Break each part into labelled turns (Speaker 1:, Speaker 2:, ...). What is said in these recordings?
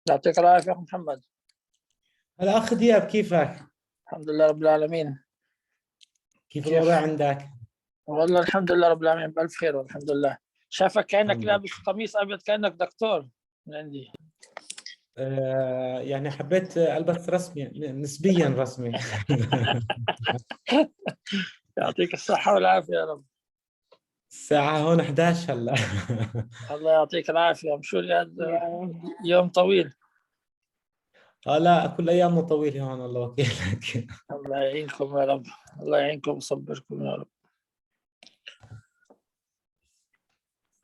Speaker 1: يعطيك العافية أخو محمد.
Speaker 2: الأخ دياب كيفك؟
Speaker 1: الحمد لله رب العالمين.
Speaker 2: كيف الوضع عندك؟
Speaker 1: والله الحمد لله رب العالمين بألف خير والحمد لله. شافك كأنك
Speaker 2: الحمد
Speaker 1: لابس قميص أبيض كأنك دكتور من عندي.
Speaker 2: يعني حبيت ألبس رسمي نسبيا رسمي.
Speaker 1: يعطيك الصحة والعافية يا رب.
Speaker 2: الساعة هون 11 هلا.
Speaker 1: الله يعطيك العافية. مشوا يوم طويل.
Speaker 2: لا كل أيامنا طويلة هون الله وكيلك.
Speaker 1: الله يعينكم يا رب. الله يعينكم ويصبركم يا رب.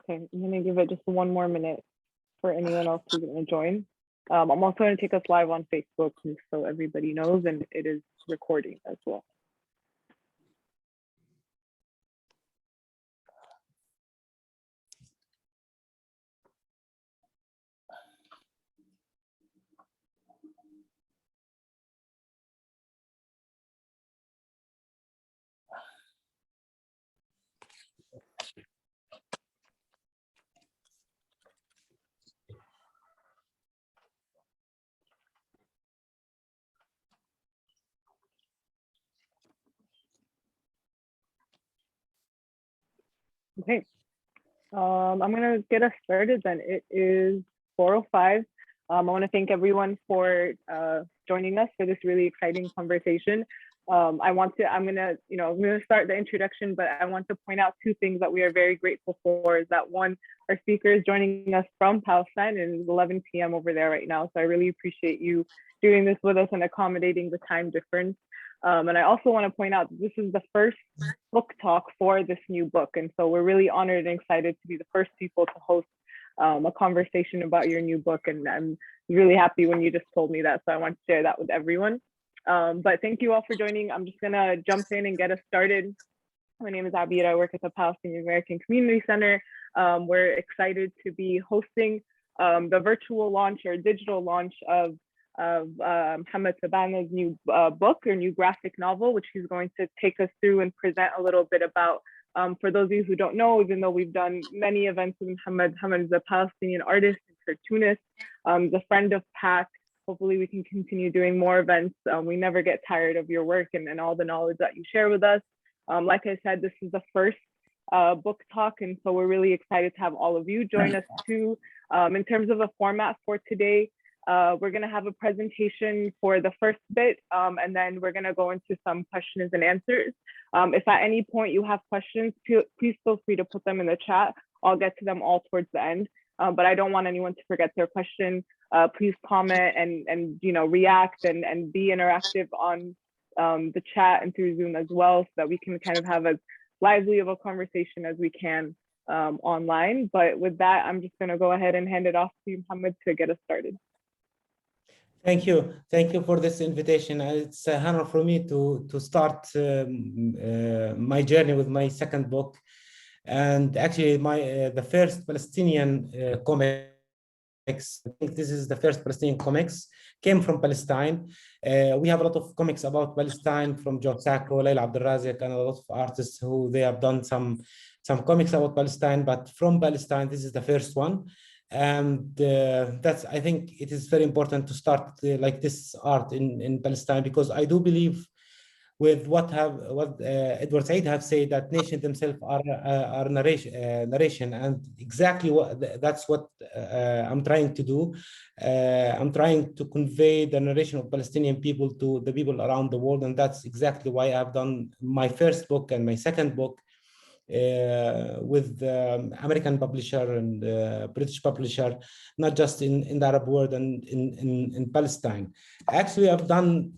Speaker 3: Okay, I'm going to give it just one more minute for anyone else who's going to join. I'm also going to take us live on Facebook so everybody knows, and it is recording as well. Okay, I'm going to get us started then. It is 4:05. I want to thank everyone for joining us for this really exciting conversation. I'm going to start the introduction, but I want to point out two things that we are very grateful for. Is that one, our speaker is joining us from Palestine, and it's 11 p.m. over there right now. So I really appreciate you doing this with us and accommodating the time difference. And I also want to point out that this is the first book talk for this new book. And so we're really honored and excited to be the first people to host a conversation about your new book. And I'm really happy when you just told me that. So I want to share that with everyone. But thank you all for joining. I'm just going to jump in and get us started. My name is Abir. I work at the Palestinian American Community Center. We're excited to be hosting the virtual launch or digital launch of Mohammad Sabaaneh's new book or new graphic novel, which he's going to take us through and present a little bit about. For those of you who don't know, even though we've done many events with Mohammad is a Palestinian artist and cartoonist, the friend of PAC. Hopefully we can continue doing more events. We never get tired of your work and all the knowledge that you share with us. Like I said, this is the first book talk, and so we're really excited to have all of you join us too. In terms of the format for today, we're going to have a presentation for the first bit, and then we're going to go into some questions and answers. If at any point you have questions, please feel free to put them in the chat. I'll get to them all towards the end, but I don't want anyone to forget their question. Please comment and react and be interactive on the chat and through Zoom as well, so that we can kind of have as lively of a conversation as we can online. But with that, I'm just going to go ahead and hand it off to you, Mohammad, to get us started.
Speaker 2: Thank you for this invitation. It's an honor for me to start my journey with my second book, and actually the first Palestinian comics. I think this is the first Palestinian comics came from Palestine. We have a lot of comics about Palestine from Joe Sacco, Layla Abdelrazak, and a lot of artists who they have done some comics about Palestine, but from Palestine, this is the first one. And I think it is very important to start like this art in Palestine, because I do believe with what Edward Said have said, that nations themselves are narration, and exactly that's what I'm trying to do. I'm trying to convey the narration of Palestinian people to the people around the world, and that's exactly why I've done my first book and my second book with American publisher and British publisher, not just in the Arab world and in Palestine. Actually, I've done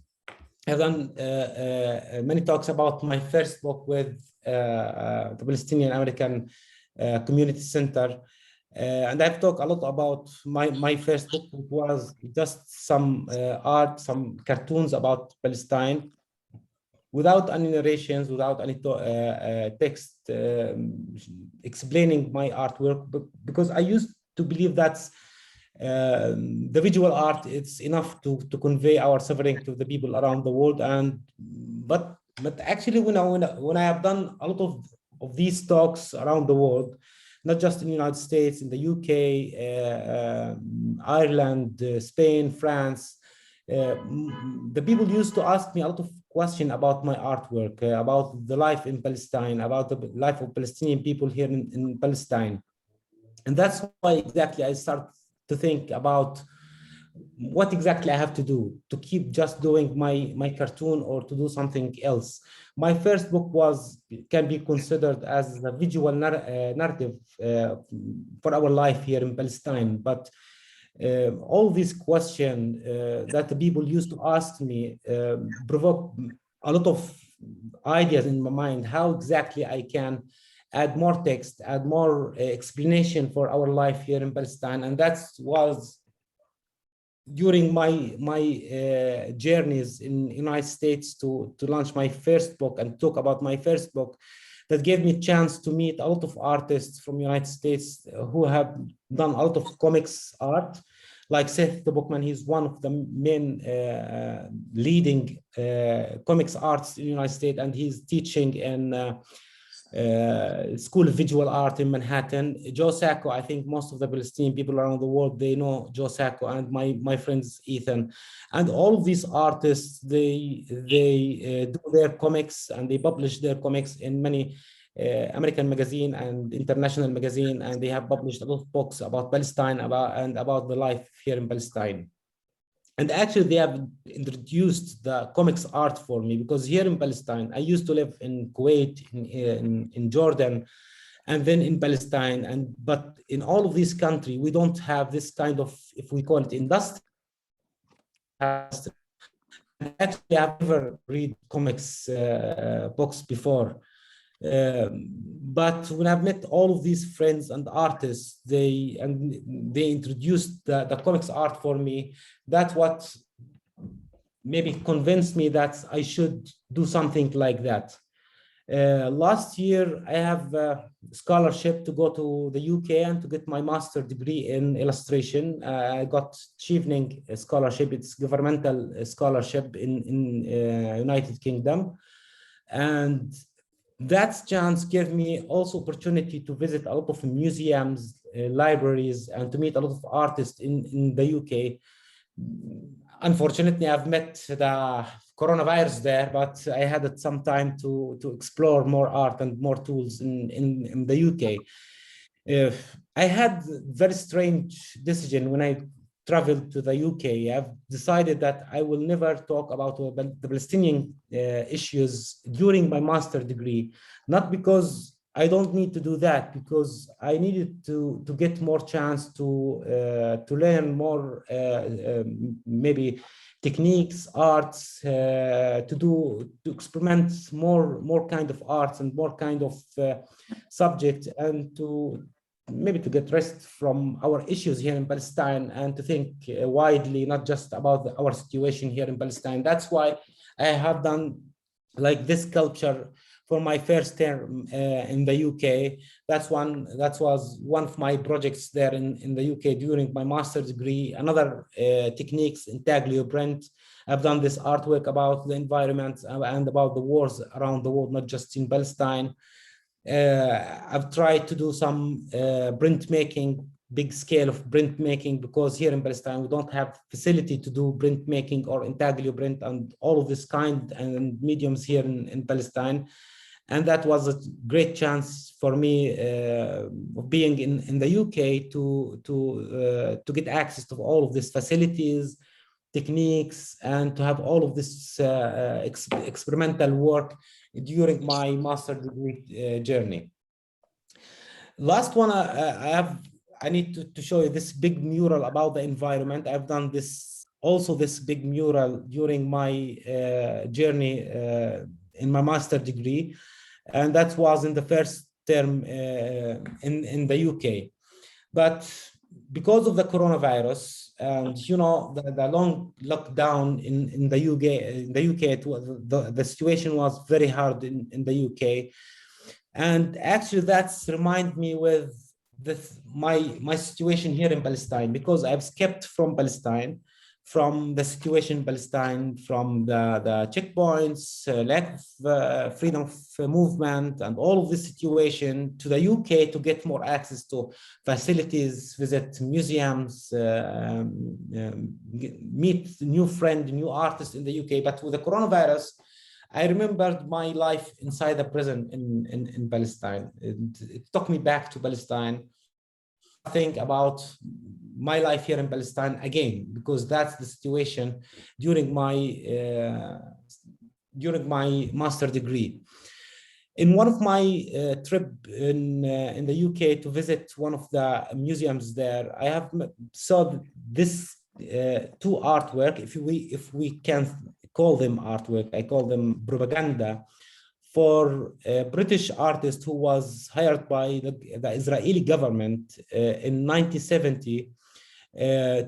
Speaker 2: many talks about my first book with the Palestinian American Community Center, and I've talked a lot about my first book. It was just some art, some cartoons about Palestine, without any narrations, without any text explaining my artwork, because I used to believe that's the visual art, it's enough to convey our suffering to the people around the world. But actually, when I have done a lot of these talks around the world, not just in the United States, in the UK, Ireland, Spain, France. The people used to ask me a lot of questions about my artwork, about the life in Palestine, about the life of Palestinian people here in Palestine. And that's why exactly I start to think about what exactly I have to do to keep just doing my cartoon or to do something else. My first book can be considered as a visual narrative for our life here in Palestine. But all these questions that the people used to ask me provoke a lot of ideas in my mind, how exactly I can add more text, add more explanation for our life here in Palestine. And that was during my journeys in United States to launch my first book and talk about my first book, that gave me a chance to meet a lot of artists from United States who have done a lot of comics art. Like Seth the Bookman, he's one of the main leading comics artists in the United States, and he's teaching in School of Visual Art in Manhattan. Joe Sacco, I think most of the Palestinian people around the world, they know Joe Sacco, and my friends Ethan. And all of these artists, they do their comics, and they publish their comics in many American magazine and international magazine, and they have published a lot of books about Palestine and about the life here in Palestine. And actually, they have introduced the comics art for me, because here in Palestine, I used to live in Kuwait, in Jordan, and then in Palestine. But in all of these countries, we don't have this kind of, if we call it industry. Actually, I've never read comics books before. But when I've met all of these friends and artists, they introduced the comics art for me. That's what maybe convinced me that I should do something like that. Last year, I have a scholarship to go to the UK and to get my master's degree in illustration. I got Chevening scholarship. It's governmental scholarship in United Kingdom. And that chance gave me also opportunity to visit a lot of museums, libraries, and to meet a lot of artists in the UK. Unfortunately, I've met the coronavirus there, but I had some time to explore more art and more tools in the UK. I had a very strange decision when I traveled to the UK. I've decided that I will never talk about the Palestinian issues during my master's degree, not because I don't need to do that, because I needed to get more chance to learn more maybe techniques, arts, to experiment more kind of arts and more kind of subject, and to maybe to get rest from our issues here in Palestine and to think widely, not just about our situation here in Palestine. That's why I have done like this sculpture for my first term in the UK. That was one of my projects there in the UK during my master's degree. Another techniques in intaglio print. I've done this artwork about the environment and about the wars around the world, not just in Palestine. I've tried to do some printmaking, big scale of printmaking, because here in Palestine, we don't have facility to do printmaking or intaglio print and all of this kind and mediums here in Palestine. And that was a great chance for me of being in the UK to get access to all of these facilities, techniques, and to have all of this experimental work during my master's degree journey. Last one, I need to show you this big mural about the environment. I've done this big mural during my journey in my master's degree, and that was in the first term in the UK. But because of the coronavirus and the long lockdown in the UK, the situation was very hard in the UK, and actually that's remind me with my situation here in Palestine, because I've escaped from Palestine from the situation in Palestine, from the checkpoints, lack of freedom of movement, and all of this situation to the UK to get more access to facilities, visit museums, meet new friends, new artists in the UK. But with the coronavirus, I remembered my life inside the prison in Palestine. It took me back to Palestine. Think about my life here in Palestine again, because that's the situation during my master degree. In one of my trip in the UK to visit one of the museums there, I have saw this two artwork, if we can call them artwork, I call them propaganda, for a British artist who was hired by the Israeli government in 1970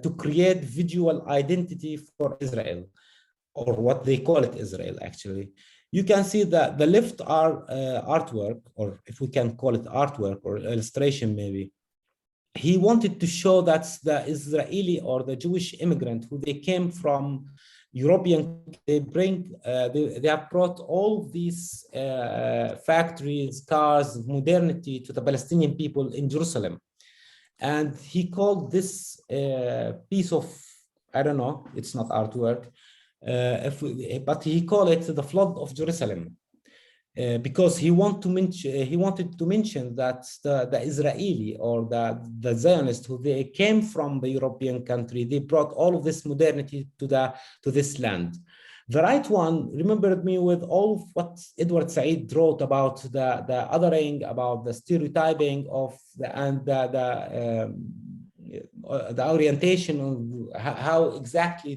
Speaker 2: to create visual identity for Israel, or what they call it Israel, actually. You can see that the left are artwork, or if we can call it artwork or illustration maybe. He wanted to show that the Israeli or the Jewish immigrant who they came from European, they have brought all these factories, cars, modernity to the Palestinian people in Jerusalem. And he called this piece of, I don't know, it's not artwork, but he called it the flood of Jerusalem. Because he wanted to mention that the Israeli or the Zionists who they came from the European country, they brought all of this modernity to this land. The right one remembered me with all of what Edward Said wrote about the othering, about the stereotyping of the orientation of how exactly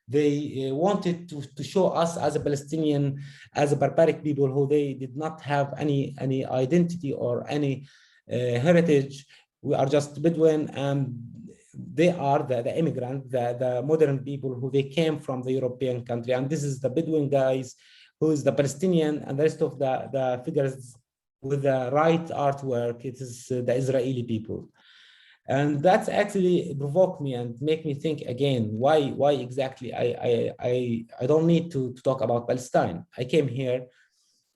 Speaker 2: they wanted to show us as a Palestinian, as a barbaric people who they did not have any identity or any heritage. We are just Bedouin, and they are the immigrant, the modern people who they came from the European country. And this is the Bedouin guys, who is the Palestinian, and the rest of the figures with the right artwork, it is the Israeli people. And that's actually provoked me and make me think again, why exactly I don't need to talk about Palestine. I came here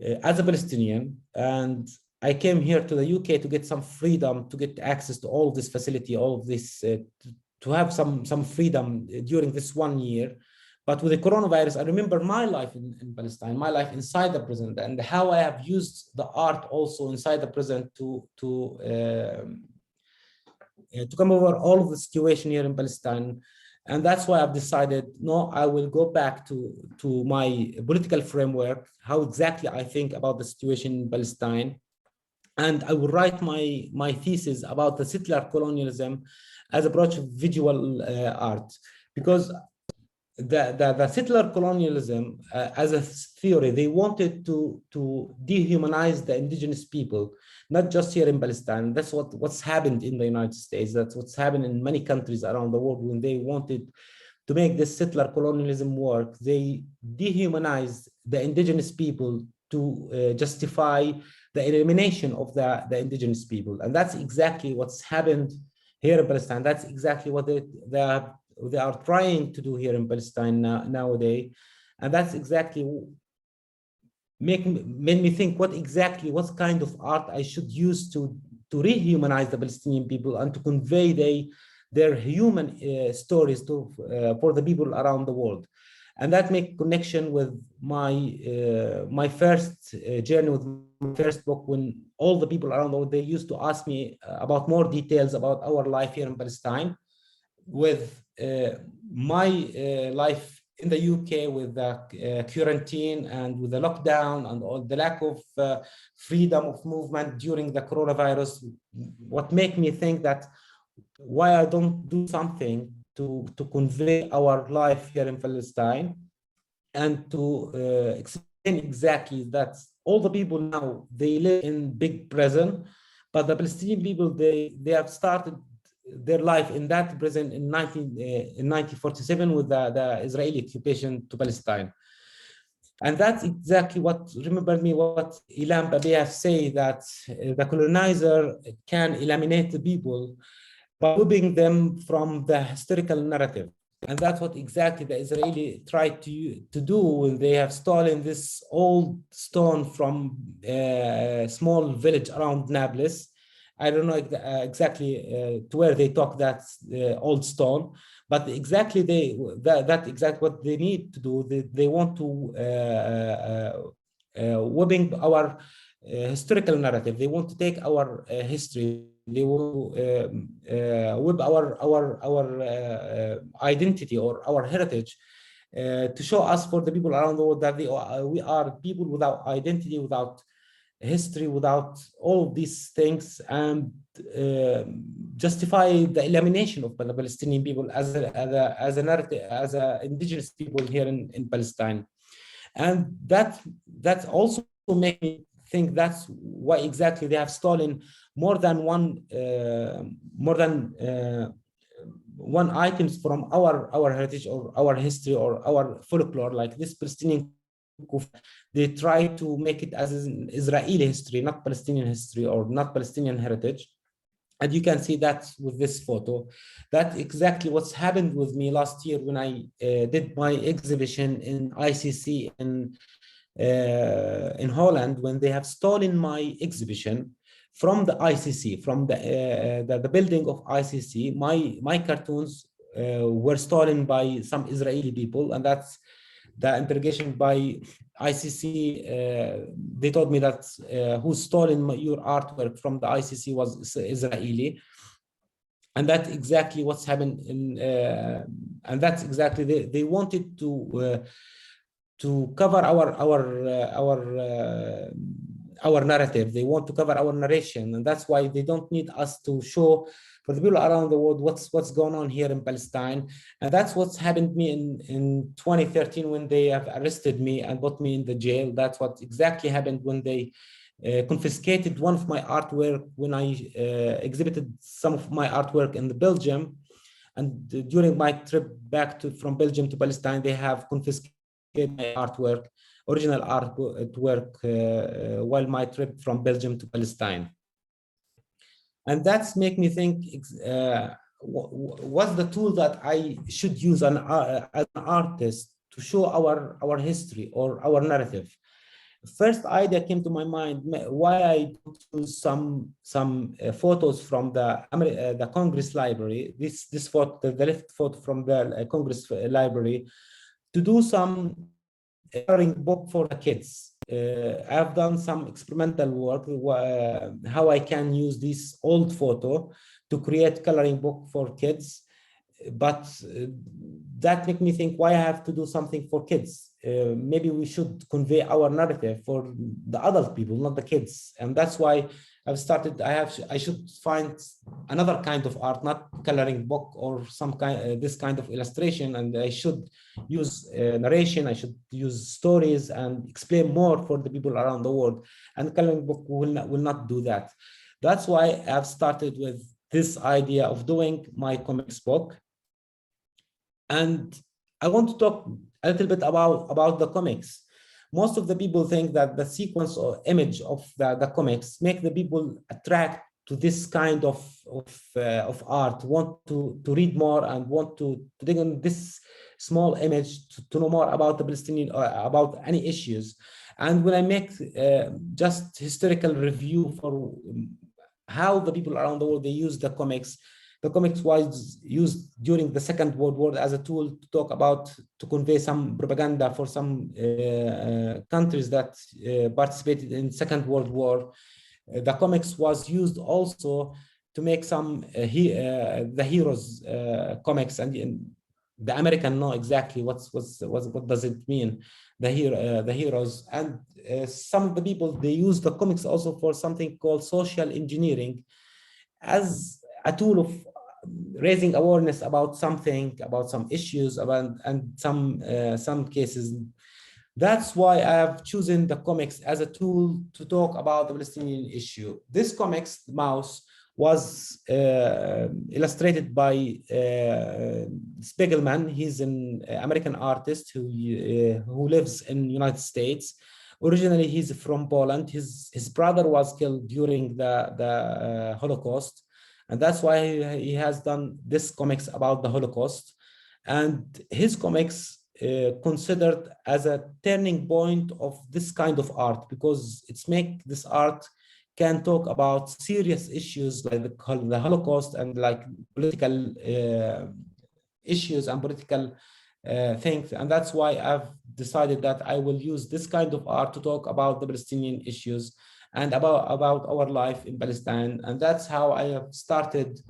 Speaker 2: as a Palestinian, and I came here to the UK to get some freedom, to get access to all of this facility, all of this, to have some freedom during this 1 year. But with the coronavirus, I remember my life in Palestine, my life inside the prison, and how I have used the art also inside the prison to come over all of the situation here in Palestine. And that's why I've decided, no, I will go back to my political framework, how exactly I think about the situation in Palestine. And I will write my thesis about the settler colonialism as a approach of visual art. Because the settler colonialism as a theory, they wanted to dehumanize the indigenous people, not just here in Palestine. That's what's happened in the United States. That's what's happened in many countries around the world. When they wanted to make this settler colonialism work, they dehumanized the indigenous people to justify the elimination of the indigenous people. And that's exactly what's happened here in Palestine. That's exactly what they are trying to do here in Palestine nowadays. And that's exactly made me think what kind of art I should use to rehumanize the Palestinian people and to convey their human stories for the people around the world. And that make connection with my first journey with my first book, when all the people around the world, they used to ask me about more details about our life here in Palestine, with my life in the UK, with the quarantine and with the lockdown and all the lack of freedom of movement during the coronavirus. What made me think that why I don't do something to convey our life here in Palestine, and to explain exactly that all the people now, they live in big prison, but the Palestinian people, they have started their life in that prison in 1947 with the Israeli occupation to Palestine. And that's exactly what remembered me what Ilham Babiev say, that the colonizer can eliminate the people by removing them from the historical narrative. And that's what exactly the Israeli tried to do when they have stolen this old stone from a small village around Nablus. I don't know exactly to where they took that old stone, but exactly that exactly what they need to do. They want to whipping our historical narrative. They want to take our history. They want to whip our identity or our heritage to show us for the people around the world that we are people without identity, without history, without all of these things, and justify the elimination of the Palestinian people as a narrative, as a indigenous people here in Palestine. And that also makes me think that's why exactly they have stolen more than one items from our heritage or our history or our folklore, like this Palestinian. They try to make it as an Israeli history, not Palestinian history or not Palestinian heritage. And you can see that with this photo. That's exactly what's happened with me last year when I did my exhibition in ICC in Holland, when they have stolen my exhibition from the ICC, from the building of ICC. My cartoons were stolen by some Israeli people, and that's the interrogation by ICC. They told me that who stolen your artwork from the ICC was Israeli, and that's exactly what's happened and that's exactly they wanted to cover our narrative. They want to cover our narration, and that's why they don't need us to show for the people around the world what's going on here in Palestine. And that's what's happened to me in 2013 when they have arrested me and put me in the jail. That's what exactly happened when they confiscated one of my artwork when I exhibited some of my artwork in the Belgium. And during my trip back from Belgium to Palestine, they have confiscated my artwork, original artwork, while my trip from Belgium to Palestine. And that's make me think, what's the tool that I should use as an artist to show our history or our narrative? First idea came to my mind, why I don't use some photos from the Congress Library, this photo, the left photo from the Congress Library, to do some coloring book for the kids. I've done some experimental work, how I can use this old photo to create coloring book for kids. But that made me think, why I have to do something for kids? Maybe we should convey our narrative for the adult people, not the kids. And that's why I've started, I should find another kind of art, not coloring book or some kind, this kind of illustration. And I should use narration, I should use stories and explain more for the people around the world. And coloring book will not do that. That's why I've started with this idea of doing my comics book. And I want to talk a little bit about the comics. Most of the people think that the sequence or image of the comics make the people attract to this kind of art, want to read more and want to dig in this small image to know more about the Palestinian or about any issues. And when I make just historical review for how the people around the world they use the comics was used during the Second World War as a tool to talk about, to convey some propaganda for some countries that participated in Second World War. The comics was used also to make some the heroes comics, and the American know exactly what does it mean, the heroes. And some of the people they use the comics also for something called social engineering, as a tool of raising awareness about something, about some issues, and some cases. That's why I have chosen the comics as a tool to talk about the Palestinian issue. This comics, Mouse, was illustrated by Spiegelman. He's an American artist who lives in the United States. Originally, he's from Poland. His brother was killed during the Holocaust. And that's why he has done this comics about the Holocaust. And his comics considered as a turning point of this kind of art, because it's make this art can talk about serious issues like the Holocaust and like political issues and political things. And that's why I've decided that I will use this kind of art to talk about the Palestinian issues and about our life in Palestine. And that's how I have started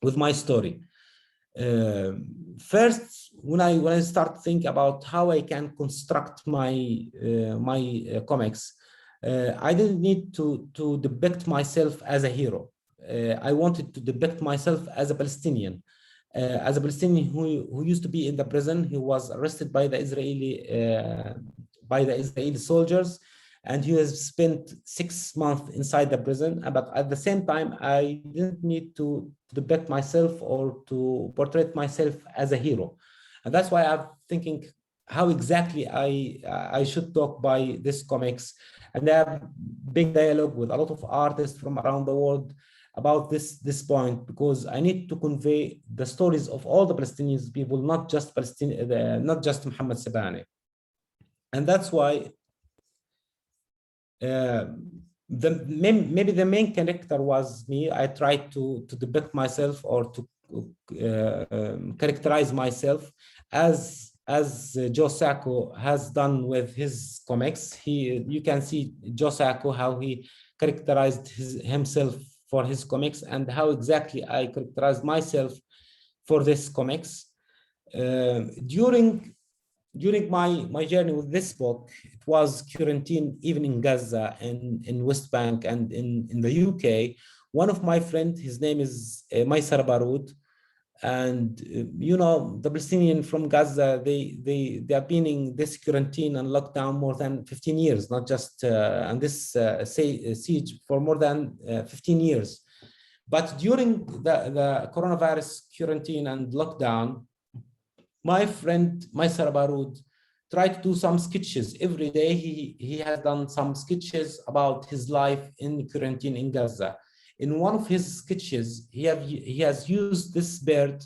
Speaker 2: with my story. First, when I start to think about how I can construct my comics, I didn't need to depict myself as a hero. I wanted to depict myself as a Palestinian who used to be in the prison. He was arrested by the Israeli soldiers, and he has spent 6 months inside the prison. But at the same time, I didn't need to depict myself or to portray myself as a hero. And that's why I'm thinking how exactly I should talk by this comics. And I have big dialogue with a lot of artists from around the world about this point, because I need to convey the stories of all the Palestinian people, not just not just Mohammad Sabaaneh. And that's why maybe the main character was me. I tried to depict myself or to characterize myself as Joe Sacco has done with his comics. You can see Joe Sacco, how he characterized himself for his comics, and how exactly I characterized myself for this comics. During my journey with this book, it was quarantine even in Gaza and in West Bank and in the UK. One of my friends, his name is Maysar Baroud, and you know, the Palestinian from Gaza, they have been in this quarantine and lockdown more than 15 years, not just and this siege for more than 15 years. But during the coronavirus quarantine and lockdown, my friend Maysar Baroud tried to do some sketches every day. He has done some sketches about his life in quarantine in Gaza. In one of his sketches, he has used this bird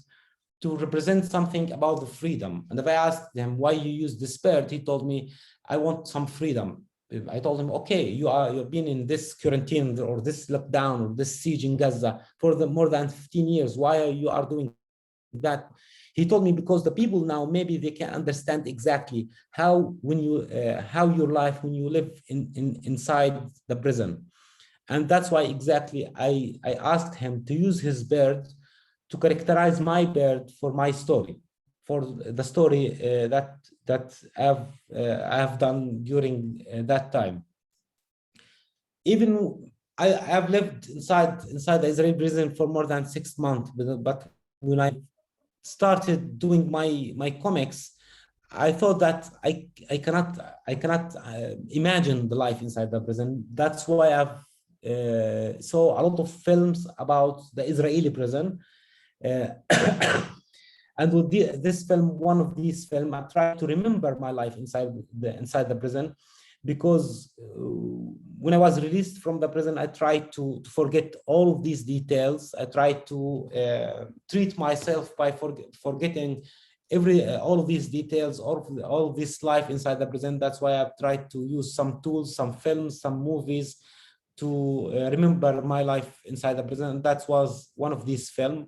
Speaker 2: to represent something about the freedom. And if I asked him why you use this bird, he told me, I want some freedom. I told him, okay, you've been in this quarantine or this lockdown or this siege in Gaza for more than 15 years. Why you are doing that? He told me, because the people now, maybe they can understand exactly how your life when you live inside the prison. And that's why exactly I asked him to use his bird to characterize my bird for my story, for the story that I have done during that time. Even I have lived inside the Israeli prison for more than 6 months, but when I started doing my comics, I thought that I cannot imagine the life inside the prison. That's why I've saw a lot of films about the Israeli prison. And with this film, one of these films, I tried to remember my life inside the prison, because when I was released from the prison, I tried to forget all of these details. I tried to treat myself by forgetting all of these details, all of this life inside the prison. That's why I've tried to use some tools, some films, some movies to remember my life inside the prison. That was one of these films.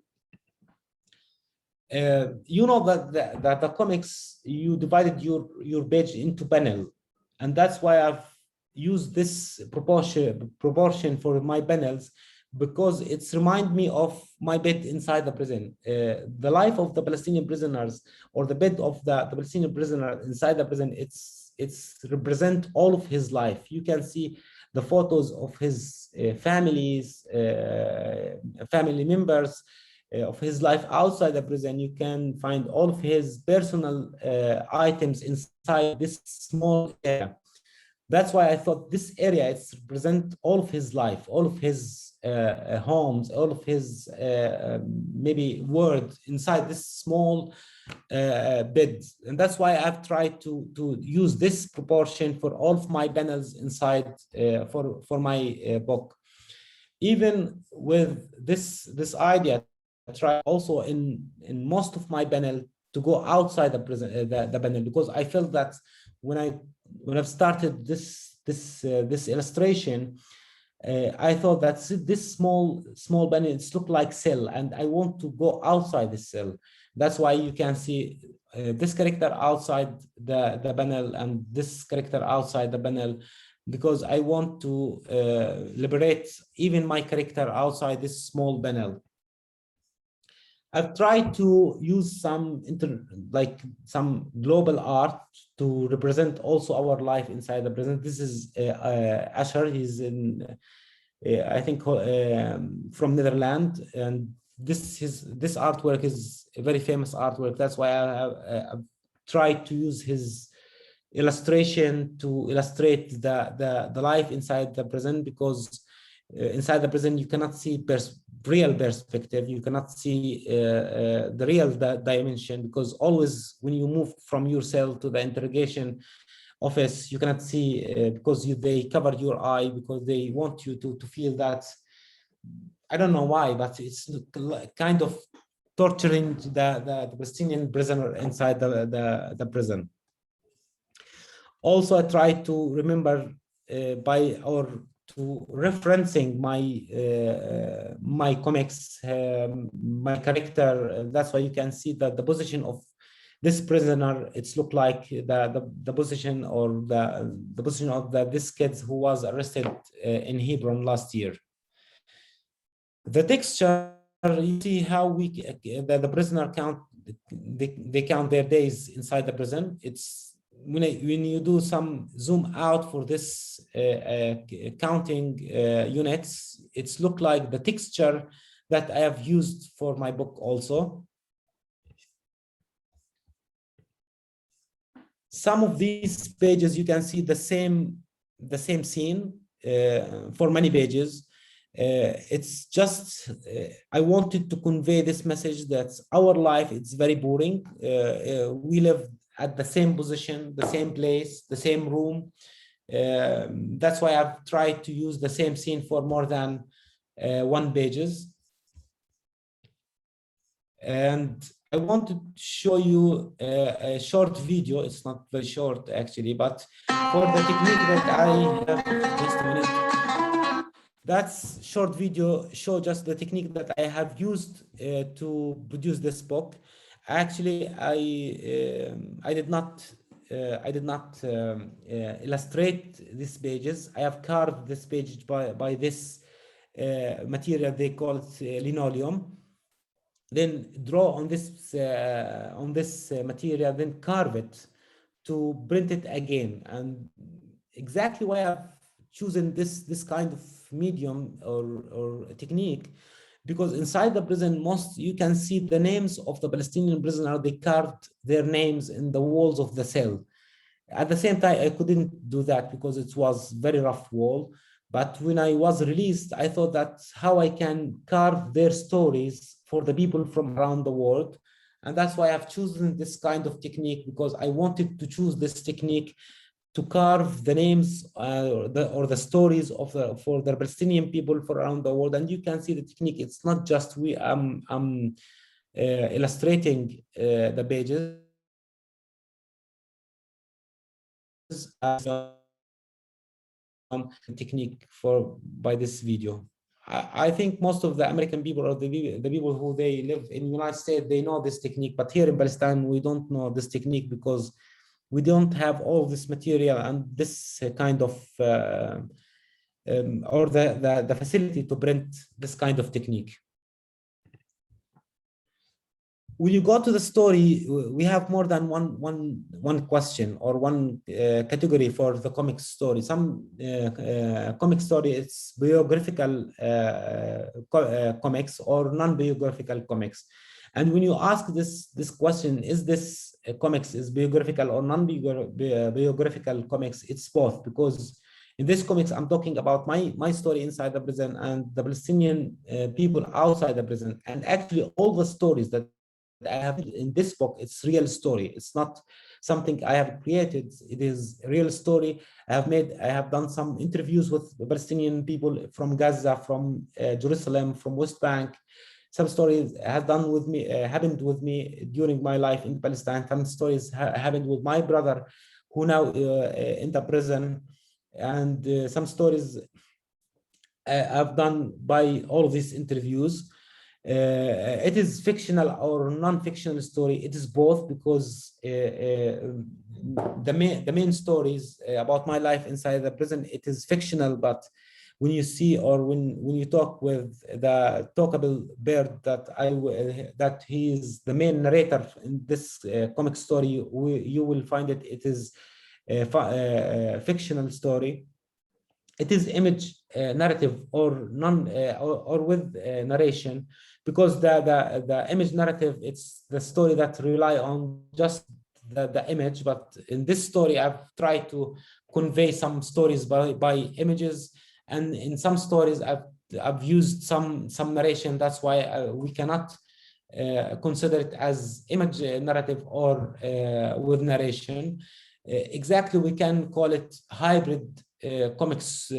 Speaker 2: You know that the comics, you divided your page into panel, and that's why I've used this proportion for my panels, because it's remind me of my bed inside the prison. The life of the Palestinian prisoners, or the bed of the Palestinian prisoner inside the prison, it's represent all of his life. You can see the photos of his family members, of his life outside the prison. You can find all of his personal items inside this small area. That's why I thought this area, it's represent all of his life, all of his homes, all of his maybe words inside this small bed. And that's why I've tried to use this proportion for all of my panels inside for my book. Even with this idea, I try also in most of my panel to go outside the prison, the panel, because I felt that when I've started this illustration, I thought that this small panel, it's look like cell, and I want to go outside the cell. That's why you can see this character outside the panel and this character outside the panel, because I want to liberate even my character outside this small panel. I've tried to use some global art to represent also our life inside the prison. This is Asher. He's in, I think, from Netherlands, and this artwork is a very famous artwork. That's why I've tried to use his illustration to illustrate the life inside the prison, because inside the prison you cannot see real perspective, you cannot see the real dimension, because always when you move from your cell to the interrogation office, you cannot see because they cover your eye, because they want you to feel that, I don't know why, but it's kind of torturing the Palestinian prisoner inside the prison. Also, I try to remember to referencing my comics, my character. That's why you can see that the position of this prisoner, it's look like the position or the position of this kid who was arrested in Hebron last year. The texture, you see how the prisoner count, they count their days inside the prison. It's when you do some zoom out for this counting units, it's look like the texture that I have used for my book also. Some of these pages, you can see the same scene for many pages. It's just, I wanted to convey this message that our life, it's very boring. We live at the same position, the same place, the same room. That's why I've tried to use the same scene for more than 1 pages. And I want to show you a short video. It's not very short actually, but for the technique that I have, just a minute. That's short video show just the technique that I have used to produce this book. Actually, I did not illustrate these pages. I have carved this page by this material. They call it linoleum. Then draw on this material, then carve it to print it again. And exactly why I've chosen this kind of medium or technique, because inside the prison, you can see the names of the Palestinian prisoners. They carved their names in the walls of the cell. At the same time, I couldn't do that because it was very rough wall. But when I was released, I thought that how I can carve their stories for the people from around the world. And that's why I've chosen this kind of technique, because I wanted to choose this technique to carve the names or the stories of for the Palestinian people for around the world. And you can see the technique. It's not just I'm illustrating the pages. Technique by this video. I think most of the American people or the people who they live in the United States, they know this technique, but here in Palestine, we don't know this technique because we don't have all this material and this kind of or the facility to print this kind of technique. When you go to the story, we have more than one question or one category for the comic story. Some comic story, it's biographical comics or non-biographical comics. And when you ask this question, is this comics is biographical or non-biographical comics? It's both, because in this comics, I'm talking about my story inside the prison and the Palestinian people outside the prison. And actually all the stories that I have in this book, it's real story. It's not something I have created. It is a real story. I have done some interviews with the Palestinian people from Gaza, from Jerusalem, from West Bank, Some stories happened with me during my life in Palestine. Some stories happened with my brother, who now in the prison, and some stories I've done by all of these interviews. It is fictional or non-fictional story. It is both, because the main stories about my life inside the prison, it is fictional. But when you see, or when you talk with the talkable bird that he is the main narrator in this comic story, you will find it is a fictional story. It is image narrative or non or with narration, because the image narrative, it's the story that rely on just the image. But in this story, I've tried to convey some stories by images, and in some stories I've used some narration. That's why we cannot consider it as image narrative or with narration. Exactly, we can call it hybrid comics,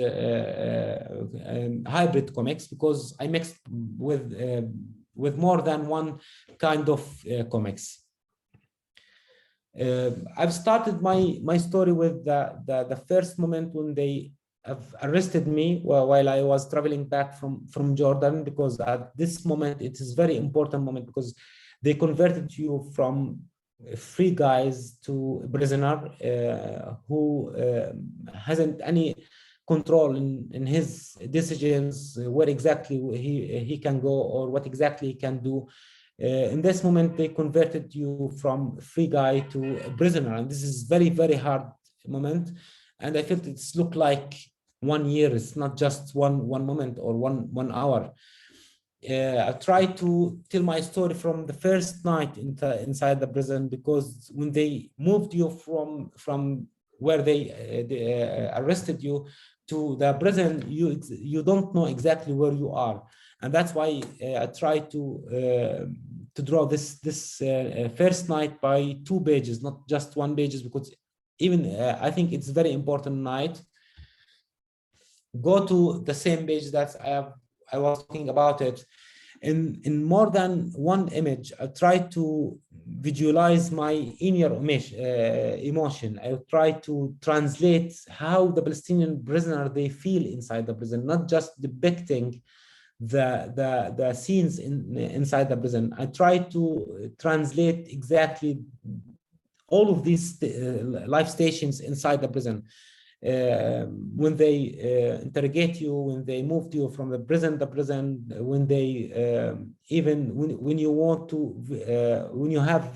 Speaker 2: hybrid comics, because I mixed with more than one kind of comics. I've started my story with the first moment when they have arrested me while I was traveling back from Jordan, because at this moment it is very important moment, because they converted you from free guys to a prisoner who hasn't any control in his decisions, where exactly he can go or what exactly he can do. In this moment, they converted you from free guy to a prisoner, and this is very, very hard moment. And I felt it's looked like 1 year. It's not just one moment or one hour. I try to tell my story from the first night inside the prison, because when they moved you from where they arrested you to the prison, you don't know exactly where you are, and that's why I try to draw this first night by 2 pages, not just 1 page, because even I think it's very important night. Go to the same page that I was talking about it. In more than one image, I try to visualize my inner emotion. I try to translate how the Palestinian prisoner they feel inside the prison, not just depicting the scenes inside the prison. I try to translate exactly all of these life stations inside the prison. When they interrogate you, when they moved you from the prison, when they even when you want to when you have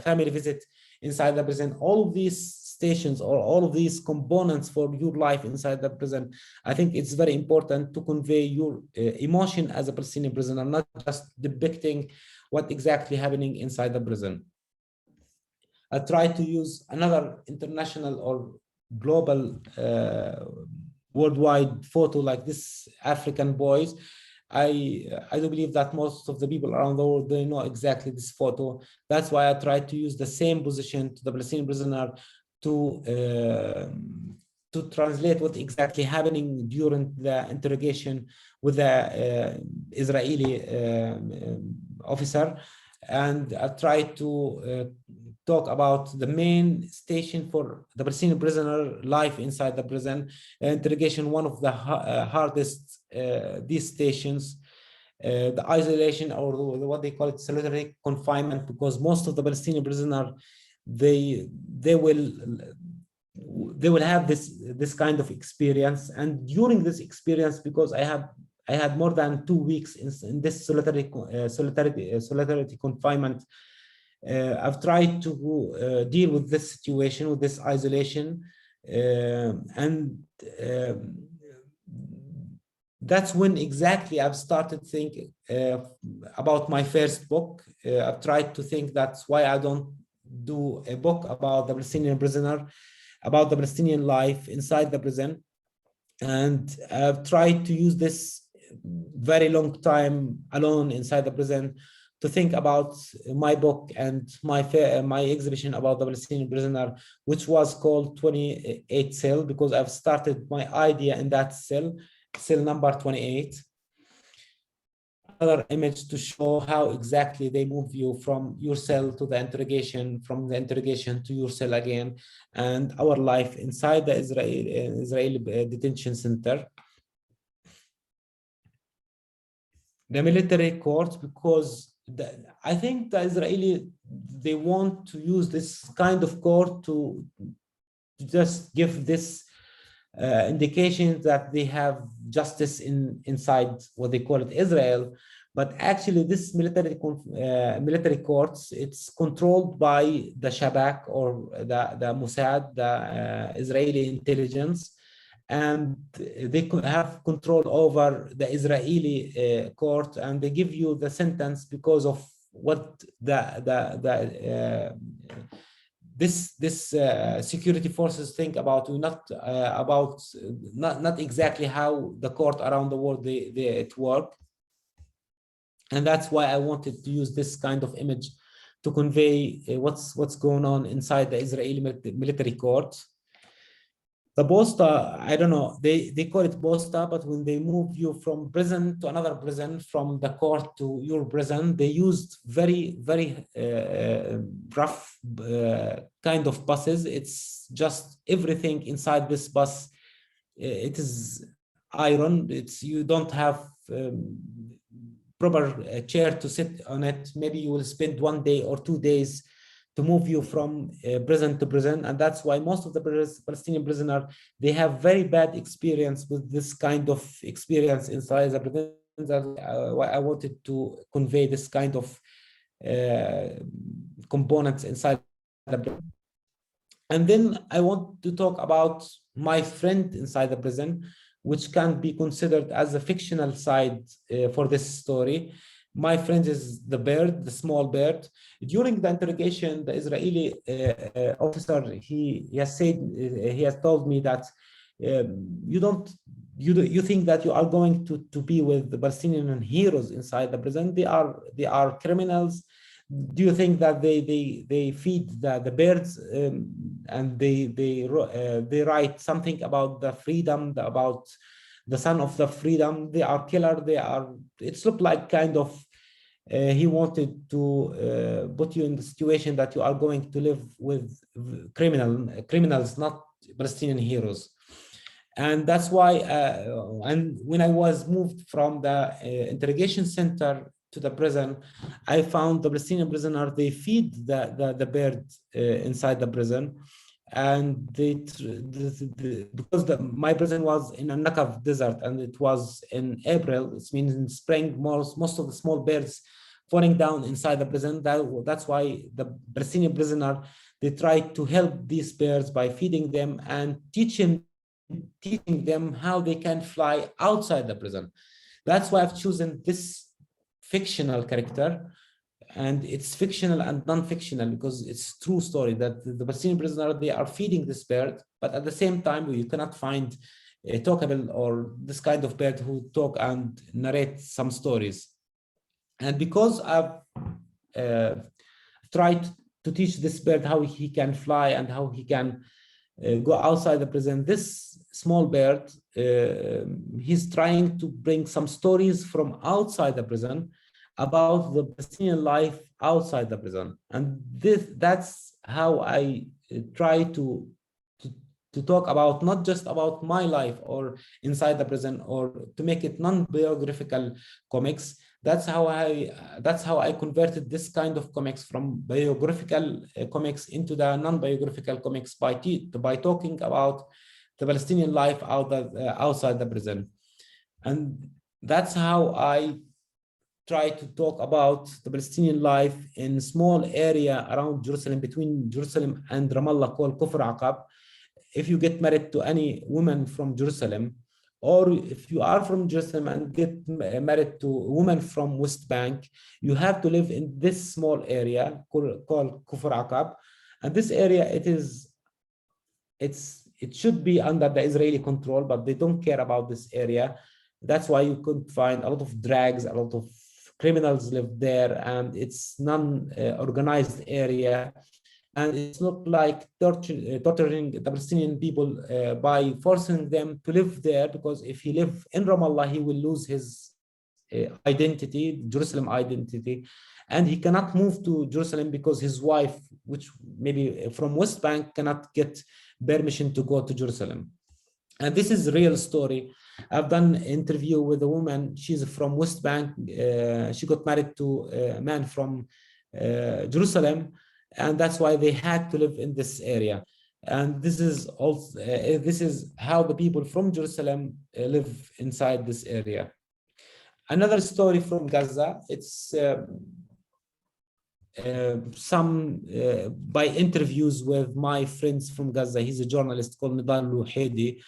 Speaker 2: family visit inside the prison, all of these stations or all of these components for your life inside the prison, I think it's very important to convey your emotion as a Palestinian prisoner, not just depicting what exactly happening inside the prison. I try to use another international or global worldwide photo like this African boys. I do believe that most of the people around the world, they know exactly this photo. That's why I try to use the same position to the Palestinian prisoner to translate what exactly happening during the interrogation with the Israeli officer. And I try to talk about the main station for the Palestinian prisoner life inside the prison. Interrogation, one of the hardest these stations, the isolation, or what they call it, solitary confinement, because most of the Palestinian prisoner they will have this kind of experience. And during this experience, because I had more than 2 weeks in this solitary confinement, I've tried to deal with this situation, with this isolation, and that's when exactly I've started thinking about my first book. I've tried to think that's why I don't do a book about the Palestinian prisoner, about the Palestinian life inside the prison. And I've tried to use this very long time alone inside the prison to think about my book and my exhibition about the Palestinian prisoner, which was called 28 Cell, because I've started my idea in that cell number 28. another image to show how exactly they move you from your cell to the interrogation, from the interrogation to your cell again, and our life inside the Israeli detention center. The military court, because I think the Israeli, they want to use this kind of court to just give this indication that they have justice inside what they call it Israel, but actually this military courts, it's controlled by the Shabak or the Mossad, the Israeli intelligence, and they have control over the Israeli court, and they give you the sentence because of what this security forces think about you, not exactly how the court around the world it work. And that's why I wanted to use this kind of image to convey what's going on inside the Israeli military court. The bosta, I don't know, they call it bosta, but when they move you from prison to another prison, from the court to your prison, they used very, very rough kind of buses. It's just everything inside this bus. It is iron. You don't have proper chair to sit on it. Maybe you will spend 1 day or 2 days to move you from prison to prison. And that's why most of the Palestinian prisoners, they have very bad experience with this kind of experience inside the prison. I wanted to convey this kind of components inside the prison. And then I want to talk about my friend inside the prison, which can be considered as a fictional side for this story. My friend is the bird, the small bird. During the interrogation, the Israeli officer, he has told me that you think that you are going to be with the Palestinian heroes inside the prison. They are criminals. Do you think that they feed the birds and they write something about the freedom, about the son of the freedom? They are killer. It's looked like kind of he wanted to put you in the situation that you are going to live with criminals, not Palestinian heroes. And that's why, and when I was moved from the interrogation center to the prison, I found the Palestinian prisoner, they feed the bird inside the prison. And because my prison was in a Nakav desert and it was in April, it means in spring, most of the small birds falling down inside the prison. That's why the Palestinian prisoner, they tried to help these birds by feeding them and teaching them how they can fly outside the prison. That's why I've chosen this fictional character. And it's fictional and non-fictional because it's true story that the Palestinian prisoner, they are feeding this bird, but at the same time, you cannot find a talkable or this kind of bird who talk and narrate some stories. And because I've tried to teach this bird how he can fly and how he can go outside the prison, this small bird, he's trying to bring some stories from outside the prison about the Palestinian life outside the prison. And that's how I try to talk about, not just about my life or inside the prison, or to make it non-biographical comics. That's how I converted this kind of comics from biographical comics into the non-biographical comics by talking about the Palestinian life outside the prison. And that's how I try to talk about the Palestinian life in small area around Jerusalem, between Jerusalem and Ramallah, called Kufr Aqab. If you get married to any woman from Jerusalem, or if you are from Jerusalem and get married to a woman from West Bank, you have to live in this small area called Kufr Aqab. And this area, it should be under the Israeli control, but they don't care about this area. That's why you could find a lot of drags, a lot of criminals live there, and it's non-organized area. And it's not like torturing the Palestinian people by forcing them to live there, because if he live in Ramallah, he will lose his identity, Jerusalem identity, and he cannot move to Jerusalem because his wife, which maybe from West Bank, cannot get permission to go to Jerusalem. And this is a real story. I've done an interview with a woman. She's from West Bank. She got married to a man from Jerusalem, and that's why they had to live in this area. And this is also this is how the people from Jerusalem live inside this area. Another story from Gaza. It's by interviews with my friends from Gaza. He's a journalist called Nidal Louhedi,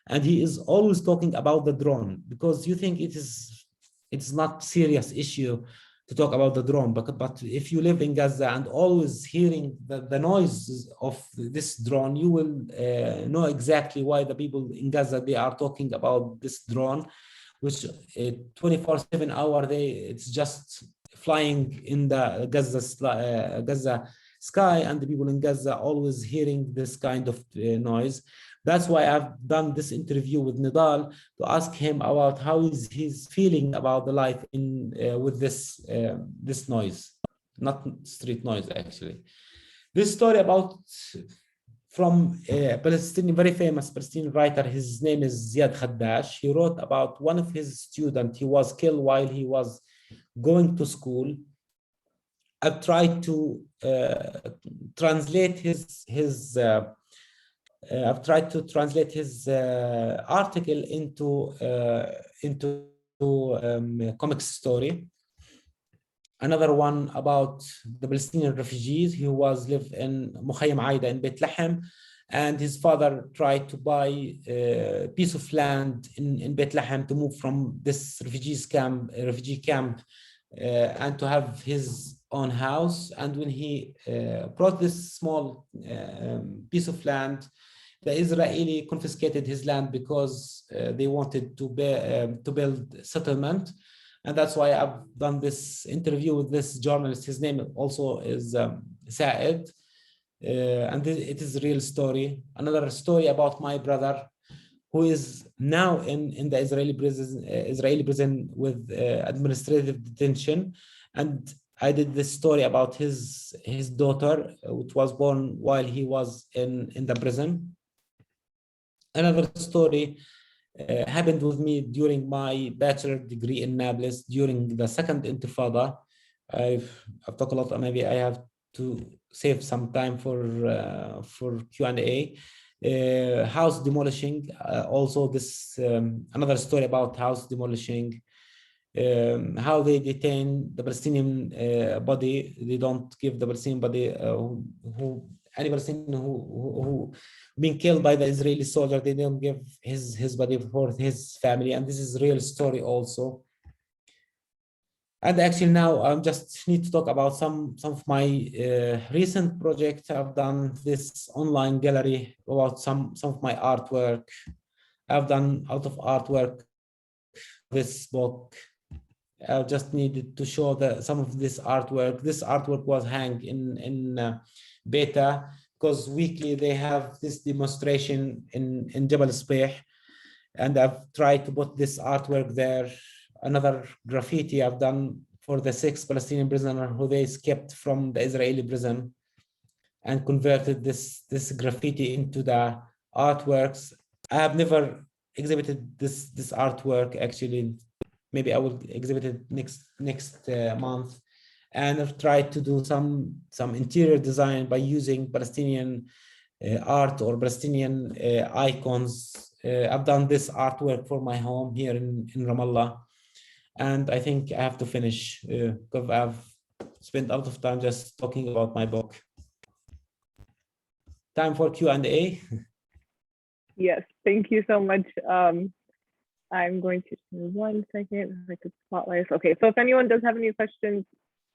Speaker 2: and he is always talking about the drone, because you think it's not serious issue to talk about the drone, but if you live in Gaza and always hearing the noise of this drone, you will know exactly why the people in Gaza, they are talking about this drone, which 24/7 hour it's just flying in the Gaza sky, and the people in Gaza always hearing this kind of noise. That's why I've done this interview with Nidal to ask him about how he's feeling about the life in with this noise, not street noise actually. This story about from a Palestinian, very famous Palestinian writer. His name is Ziad Khaddash. He wrote about one of his students. He was killed while he was going to school. I've tried to translate his article into comic story. Another one about the Palestinian refugees who live in Mukhayyam Aida in Beit Lahem, and his father tried to buy a piece of land in Beit Lahem to move from this refugee camp and to have his own house. And when he brought this small piece of land, the Israeli confiscated his land because they wanted to build settlement. And that's why I've done this interview with this journalist. His name also is Saed. And it is a real story. Another story about my brother, who is now in the Israeli prison with administrative detention. And I did this story about his daughter, which was born while he was in the prison. Another story happened with me during my bachelor degree in Nablus during the second Intifada. I've talked a lot. Maybe I have to save some time for Q&A. House demolishing. Also, this another story about house demolishing. How they detain the Palestinian body. They don't give the Palestinian body any Palestinian who been killed by the Israeli soldier. They don't give his body for his family, and this is a real story also. And actually now I just need to talk about some of my recent projects. I've done this online gallery about some of my artwork. I've done out of artwork this book. I just needed to show some of this artwork. This artwork was hanged in beta, because weekly they have this demonstration in Jabal Sbeh, and I've tried to put this artwork there. Another graffiti I've done for the 6 Palestinian prisoners who they escaped from the Israeli prison, and converted this graffiti into the artworks. I have never exhibited this artwork actually. Maybe I will exhibit it next month. And I've tried to do some interior design by using Palestinian art or Palestinian icons. I've done this artwork for my home here in Ramallah. And I think I have to finish because I've spent a lot of time just talking about my book. Time for Q&A.
Speaker 3: Yes, thank you so much. I'm going to, 1 second, I could spotlight. Okay, so if anyone does have any questions,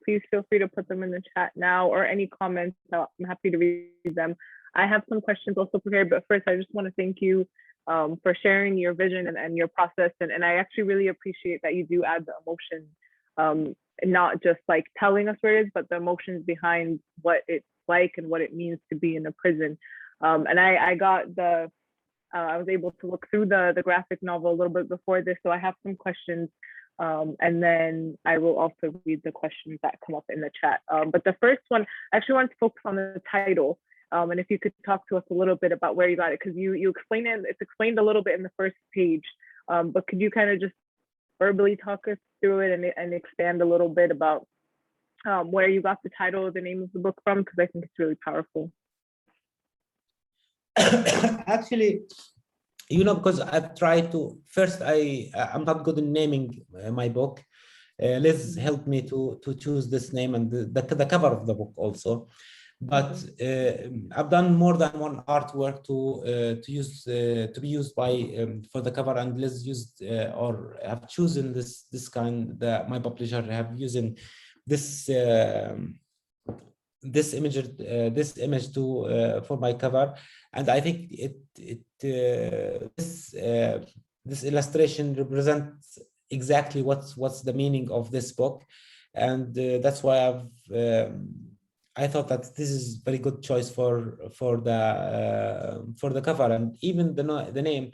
Speaker 3: please feel free to put them in the chat now, or any comments. I'm happy to read them. I have some questions also prepared, but first I just want to thank you for sharing your vision and your process. And I actually really appreciate that you do add the emotion, not just like telling us where it is, but the emotions behind what it's like and what it means to be in a prison. And I got I was able to look through the graphic novel a little bit before this, so I have some questions And then I will also read the questions that come up in the chat. But the first one, I actually want to focus on the title. And if you could talk to us a little bit about where you got it, because you explain it, it's explained a little bit in the first page, but could you kind of just verbally talk us through it and expand a little bit about where you got the title of the name of the book from? Because I think it's really powerful.
Speaker 2: Actually, you know, because I've tried to, first, I'm not good in naming my book. Liz helped me to choose this name and the cover of the book also. But I've done more than one artwork to be used by for the cover, and Liz used or have chosen this kind that my publisher have using this image to for my cover, and I think this illustration represents exactly what's the meaning of this book, and that's why I thought that this is very good choice for the cover, and even the name.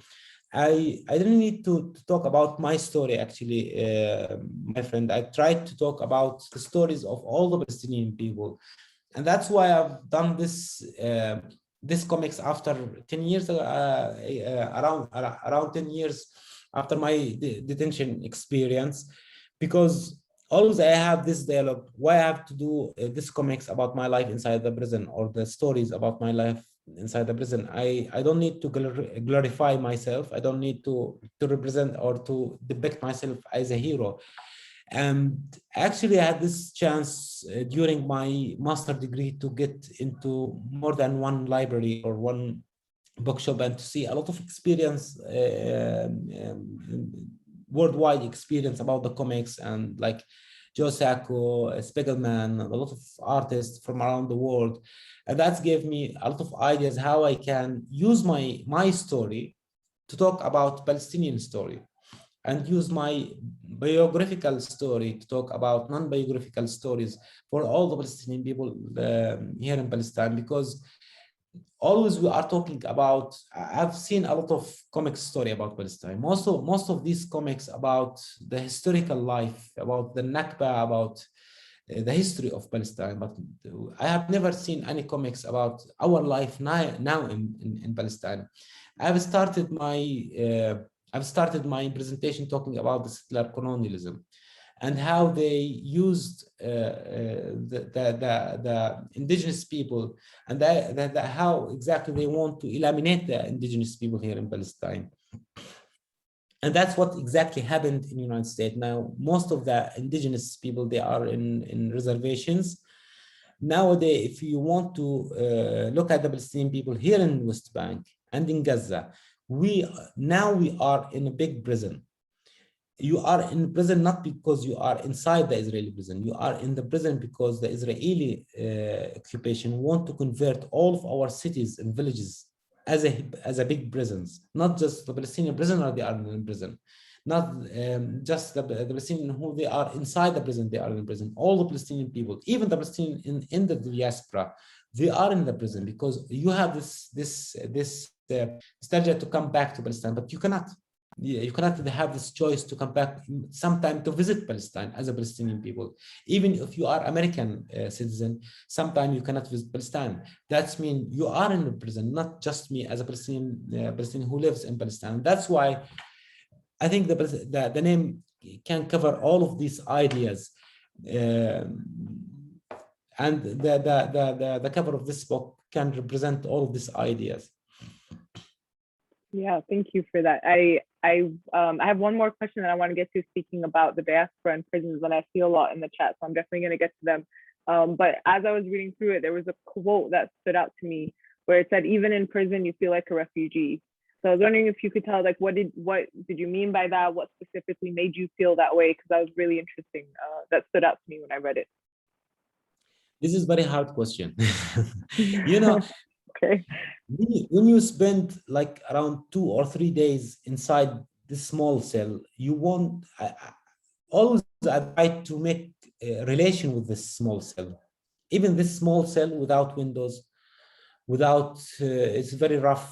Speaker 2: I didn't need to talk about my story, actually, my friend. I tried to talk about the stories of all the Palestinian people, and that's why I've done this comics after 10 years, around 10 years after my detention experience, because always I have this dialogue, why I have to do this comics about my life inside the prison, or the stories about my life inside the prison. I don't need to glorify myself. I don't need to represent or to depict myself as a hero. And actually I had this chance during my master degree to get into more than one library or one bookshop and to see a lot of experience, worldwide experience about the comics, and like Joe Sacco, Spiegelman, a lot of artists from around the world. And that gave me a lot of ideas how I can use my story to talk about Palestinian story, and use my biographical story to talk about non-biographical stories for all the Palestinian people here in Palestine, because always we are talking about, I've seen a lot of comic story about Palestine. Most of these comics about the historical life, about the Nakba, about the history of Palestine, but I have never seen any comics about our life now in Palestine. I've started my presentation talking about the settler colonialism and how they used the indigenous people, and how exactly they want to eliminate the indigenous people here in Palestine. And that's what exactly happened in the United States. Now, most of the indigenous people, they are in reservations. Nowadays, if you want to look at the Palestinian people here in West Bank and in Gaza, we are in a big prison. You are in prison not because you are inside the Israeli prison. You are in the prison because the Israeli occupation want to convert all of our cities and villages as a big prisons. Not just the Palestinian prisoner, they are in prison. Not just the Palestinian who they are inside the prison, they are in prison. All the Palestinian people, even the Palestinian in the diaspora, they are in the prison because you have this strategy to come back to Palestine, but you cannot. You cannot have this choice to come back sometime to visit Palestine as a Palestinian people. Even if you are American citizen, sometime you cannot visit Palestine. That means you are in the prison, not just me as a Palestinian who lives in Palestine. That's why I think the name can cover all of these ideas. And the cover of this book can represent all of these ideas.
Speaker 3: Yeah, thank you for that. I have one more question that I want to get to, speaking about the diaspora and prisons, and I see a lot in the chat, so I'm definitely going to get to them. But as I was reading through it, there was a quote that stood out to me where it said, "Even in prison, you feel like a refugee." So I was wondering if you could tell, like, what did you mean by that? What specifically made you feel that way? Because that was really interesting. That stood out to me when I read it.
Speaker 2: This is a very hard question. You know,
Speaker 3: okay.
Speaker 2: When you spend like around 2 or 3 days inside this small cell, you want always I try to make a relation with this small cell. Even this small cell without windows, without it's very rough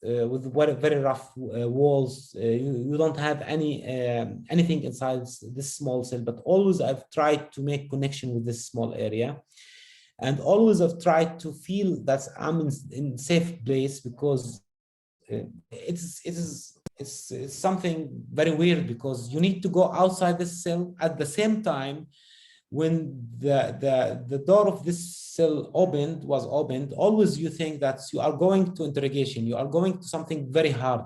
Speaker 2: with very rough walls. You don't have anything inside this small cell, but always I've tried to make connection with this small area. And always I've tried to feel that I'm in safe place, because it's something very weird, because you need to go outside the cell at the same time. When the door of this cell was opened, always you think that you are going to interrogation, you are going to something very hard.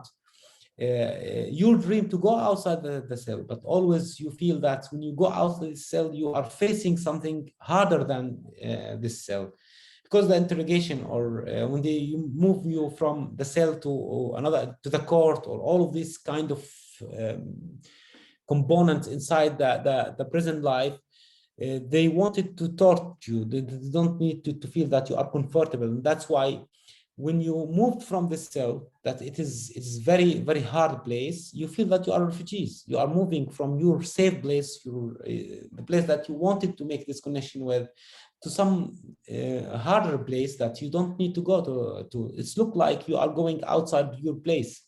Speaker 2: You dream to go outside the cell, but always you feel that when you go outside the cell, you are facing something harder than this cell. Because the interrogation, or when they move you from the cell to to the court, or all of these kind of components inside the prison life, they wanted to torture you. They don't need to feel that you are comfortable. And that's why when you moved from the cell, that it's very hard place, you feel that you are refugees. You are moving from your safe place, the place that you wanted to make this connection with, to some harder place that you don't need to go to. It's look like you are going outside your place.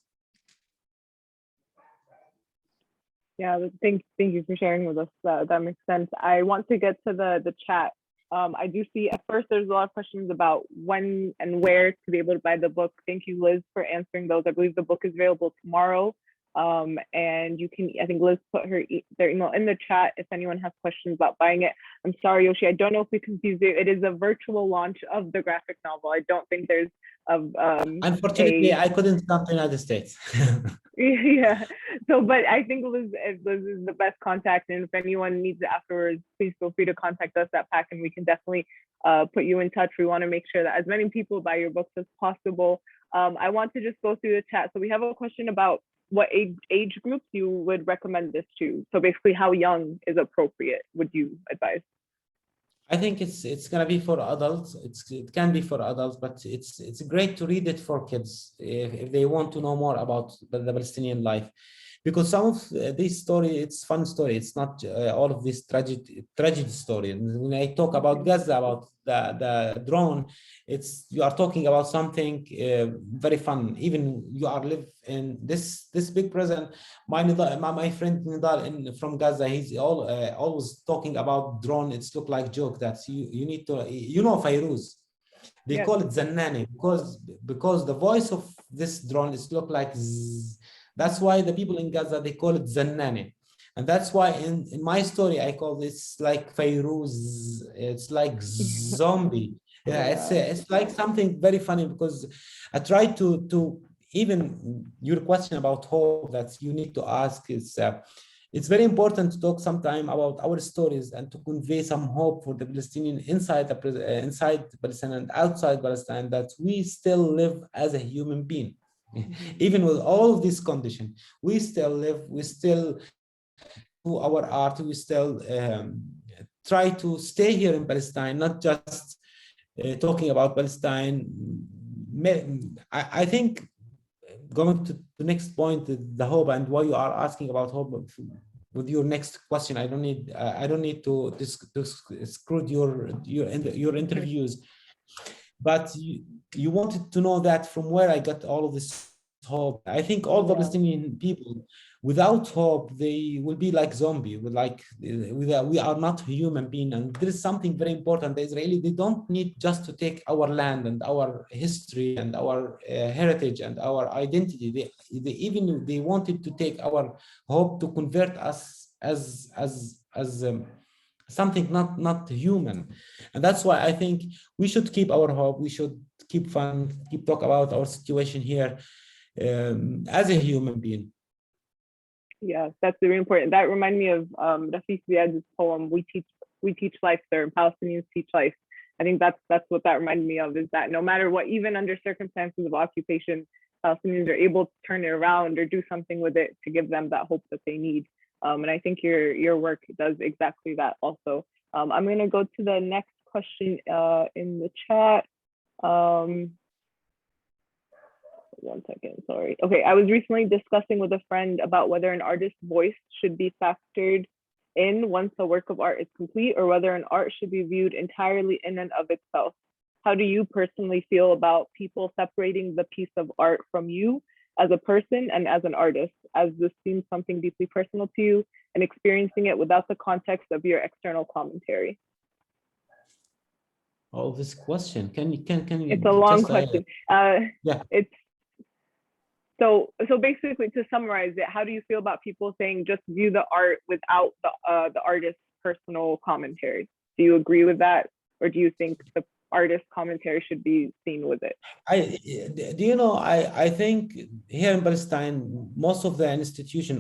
Speaker 3: Yeah, thank you for sharing with us. That makes sense. I want to get to the chat. I do see at first there's a lot of questions about when and where to be able to buy the book. Thank you, Liz, for answering those. I believe the book is available tomorrow. And you can, I think Liz put their email in the chat if anyone has questions about buying it. I'm sorry, Yoshi, I don't know if we confused it. It is a virtual launch of the graphic novel. I don't think there's
Speaker 2: unfortunately, I couldn't come to the United States.
Speaker 3: Yeah, so but I think Liz is the best contact, and if anyone needs it afterwards, please feel free to contact us at PAC, and we can definitely put you in touch. We want to make sure that as many people buy your books as possible. I want to just go through the chat. So we have a question about what age groups you would recommend this to. So basically, how young is appropriate, would you advise?
Speaker 2: I think it's gonna be for adults. It can be for adults, but it's great to read it for kids if they want to know more about the Palestinian life, because some of this story, it's fun story. It's not all of this tragedy story. And when I talk about Gaza, about the drone, you are talking about something very fun. Even you are live in this big prison. My friend Nidal from Gaza, he's always talking about drone. It's look like joke that you need to, Fairuz. They
Speaker 3: Yes.
Speaker 2: call it Zannani because the voice of this drone is look like zzz. That's why the people in Gaza, they call it Zannani. And that's why in my story, I call this like Fairuz. It's like zombie. Yeah, it's like something very funny, because I try to even your question about hope that you need to ask is, it's very important to talk sometime about our stories and to convey some hope for the Palestinian inside Palestine and outside Palestine, that we still live as a human being. Even with all of these conditions, we still live, we still do our art, we still try to stay here in Palestine, not just talking about Palestine. I think going to the next point, the hope, and why you are asking about hope with your next question. I don't need to screw your interviews, but you wanted to know that from where I got all of this hope. I think all the Palestinian people, without hope, they will be like zombie. We are not human being, and there is something very important. The Israeli, they don't need just to take our land and our history and our heritage and our identity. They wanted to take our hope, to convert us as something not human. And that's why I think we should keep our hope. We should keep fun, keep talk about our situation here as a human being.
Speaker 3: Yeah, that's very important. That reminded me of Rafik Ziad's poem, We Teach Life, Sir, Palestinians Teach Life. I think that's what that reminded me of, is that no matter what, even under circumstances of occupation, Palestinians are able to turn it around or do something with it to give them that hope that they need. And I think your work does exactly that also. I'm going to go to the next question in the chat. One second, sorry. Okay, I was recently discussing with a friend about whether an artist's voice should be factored in once a work of art is complete, or whether an art should be viewed entirely in and of itself. how do you personally feel about people separating the piece of art from you as a person and as an artist, as this seems something deeply personal to you, and experiencing it without the context of your external commentary?
Speaker 2: Oh, this question, can you
Speaker 3: It's a long
Speaker 2: just,
Speaker 3: question.
Speaker 2: yeah.
Speaker 3: It's so basically, to summarize it, how do you feel about people saying just view the art without the artist's personal commentary? Do you agree with that, or do you think the artist commentary should be seen with it?
Speaker 2: I think here in Palestine, most of the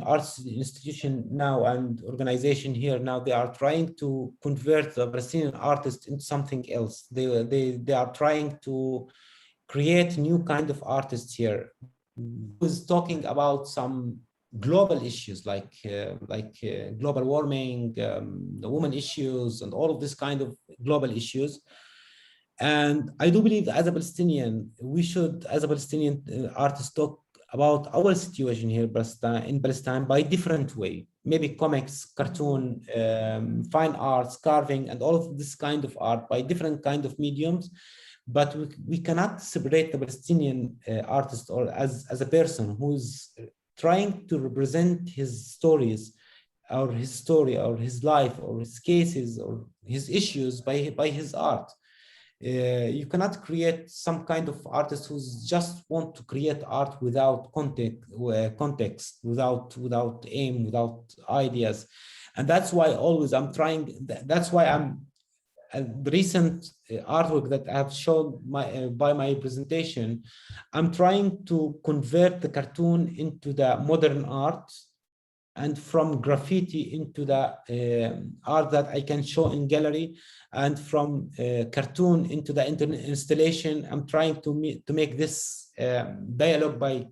Speaker 2: arts institution now and organization here now, they are trying to convert the Palestinian artist into something else. They are trying to create new kind of artists here, who's talking about some global issues like global warming, the women issues, and all of this kind of global issues. And I do believe that as a Palestinian, we should, as a Palestinian artist, talk about our situation here in Palestine by different way. Maybe comics, cartoon, fine arts, carving, and all of this kind of art by different kind of mediums. But we cannot separate the Palestinian artist or as a person who's trying to represent his stories or his story or his life or his cases or his issues by his art. You cannot create some kind of artist who's just want to create art without context, without aim, without ideas. And that's why always I'm trying, that's why I'm the recent artwork that I have shown by my presentation, I'm trying to convert the cartoon into the modern art, and from graffiti into the art that I can show in gallery, and from cartoon into the internet installation. I'm trying to make this dialogue by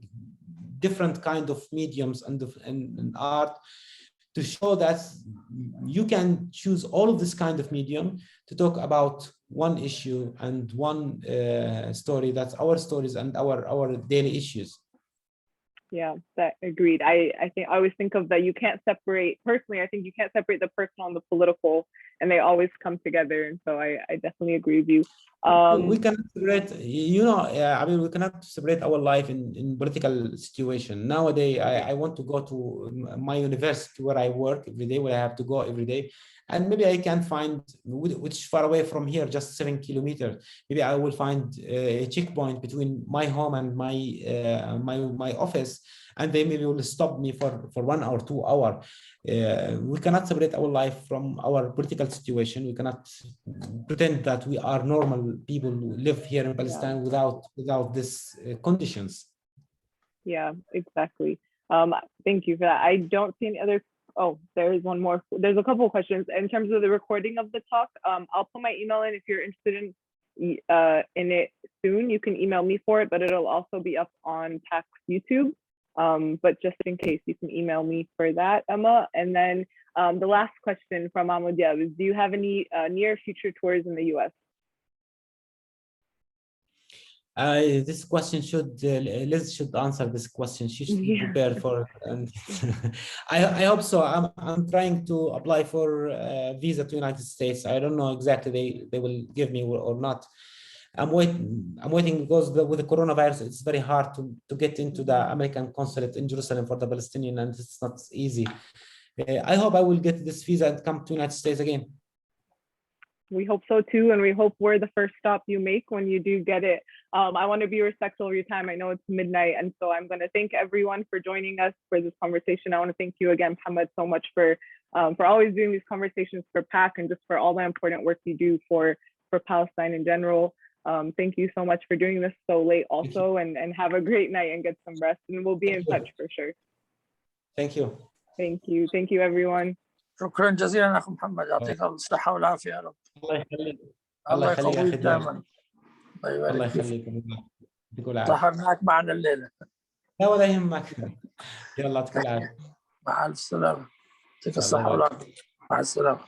Speaker 2: different kind of mediums and art, to show that you can choose all of this kind of medium to talk about one issue and one story. That's our stories and our daily issues.
Speaker 3: Yeah, that agreed. I think I always think of that you can't separate, personally, I think you can't separate the personal and the political, and they always come together. And so I definitely agree with you.
Speaker 2: We cannot separate, I mean, we cannot separate our life in political situation. Nowadays, I want to go to my university where I work every day, where I have to go every day. And maybe I can find, which is far away from here, just 7 kilometers. Maybe I will find a checkpoint between my home and my office, and they maybe will stop me for 1 or 2 hours. We cannot separate our life from our political situation. We cannot pretend that we are normal people who live here in Palestine without these conditions.
Speaker 3: Yeah, exactly. Thank you for that. I don't see any other. Oh, there is one more. There's a couple of questions in terms of the recording of the talk. I'll put my email in if you're interested in it soon. You can email me for it, but it'll also be up on PAC's YouTube. But just in case, you can email me for that, Emma. And then the last question from Mahmoud Diab is, do you have any near future tours in the US?
Speaker 2: This question Liz should answer this question. She should be prepared for it. And I hope so. I'm trying to apply for a visa to United States. I don't know exactly they will give me or not. I'm waiting because with the coronavirus, it's very hard to get into the American consulate in Jerusalem for the Palestinian, and it's not easy. I hope I will get this visa and come to United States again.
Speaker 3: We hope so too, and we hope we're the first stop you make when you do get it. I want to be respectful of your time. I know it's midnight, and so I'm going to thank everyone for joining us for this conversation. I want to thank you again, Mohammad, so much for always doing these conversations for PAC and just for all the important work you do for Palestine in general. Thank you so much for doing this so late also, and have a great night and get some rest, and we'll be in touch for sure.
Speaker 2: Thank you.
Speaker 3: Thank you. Thank you, everyone.
Speaker 1: شكرا جزيلا اخو محمد، يعطيك الصحه والعافيه يا رب.
Speaker 2: الله يخليك.
Speaker 1: الله يقويك دائما.
Speaker 2: الله يخليك.
Speaker 1: سهرناك معنا الليله.
Speaker 2: لا ولا يهمك. يلا يعطيك العافيه.
Speaker 1: مع الف سلامه. يعطيك الصحه والعافيه. مع السلامه.